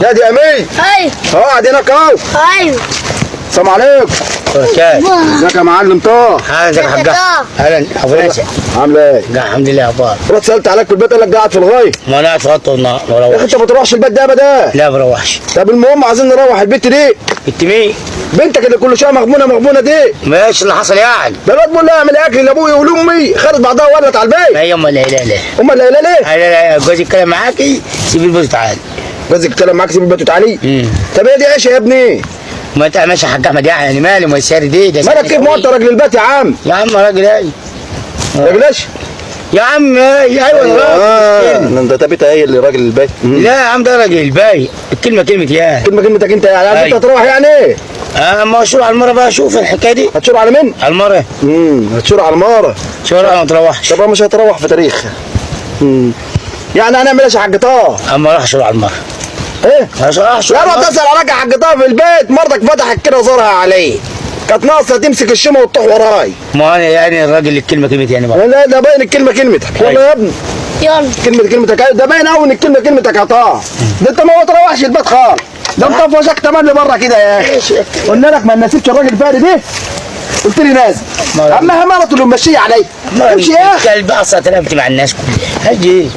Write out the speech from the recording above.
يا دي امين. ايوه. قاعد هناك اهو. ايوه. السلام عليكم. ازيك يا معلم طه؟ ازيك يا حاج؟ اهلا ابو ناسي. عامل ايه؟ الحمد لله. اخبارك؟ رحت سالت عليك في البيت قال لك قاعد في الغايه. ما انا قاعد في غطا النهار ما يا اخي بروحش. انت ما بتروحش البيت ده ابدا؟ لا ما بروحش. طب المهم عايزين نروح البيت دي. انت مين؟ بنتك اللي كل شويه مغبونه دي. ماشي اللي حصل يعني؟ ده الواد بيقول لها اعمل اكل لابويا ولامي، خدت بعضها وولت على البيت. لا يما لا لا لا. امال لا ليه؟ لا جوزي يتكلم معاكي سيبي البيت وتعالي. جوزك يتكلم معاك سيب البيت وتعالي. طب هي دي عيشه يا ابني؟ ما انت ماشي يا حاج احمد يعني مالي ما السعر دي ده مالك كيف ما انت راجل البيت يا عم؟ يا عم راجل ايه؟ راجل ايش؟ يا عم ايوه راجل. انت تبيتها هي اللي راجل البيت. لا يا عم ده راجل الباقي الكلمه كلمه ياه. كلمتك انت يعني انت هتروح يعني ايه؟ اما اشور على المره بقى شوف الحكايه دي. هتشور على مين؟ على المره. هتشور على الماره. شور انا ما تروحش. طب مش هتروح في تاريخ. يعني هنعمل ايش يا حاج طه؟ اما اروح اشور على المره. ايه؟ اروح لا روح تسال عليك يا حاج طه في البيت، مرتك فتحت كده وزارها عليه. كانت ناقصه تمسك الشمع وتطيح وراي. ما انا يعني الراجل الكلمه كلمتي يعني بقى. لا ده باين الكلمه كلمتك. والله يا ابني. يلا. كلمتك ده باين قوي ان الكلمه كلمتك يا طه. ده انت ما تروحش البيت خالص. ده انت فوشك تملي بره كده يا اخي. قلنا لك ما نسيبش الراجل الفاري ده. قلت لي نازل. اما همارته اللي ممشيه عليا. امشي يا اخي. الكلب اصلا تلعبت مع الناس كلها. هجي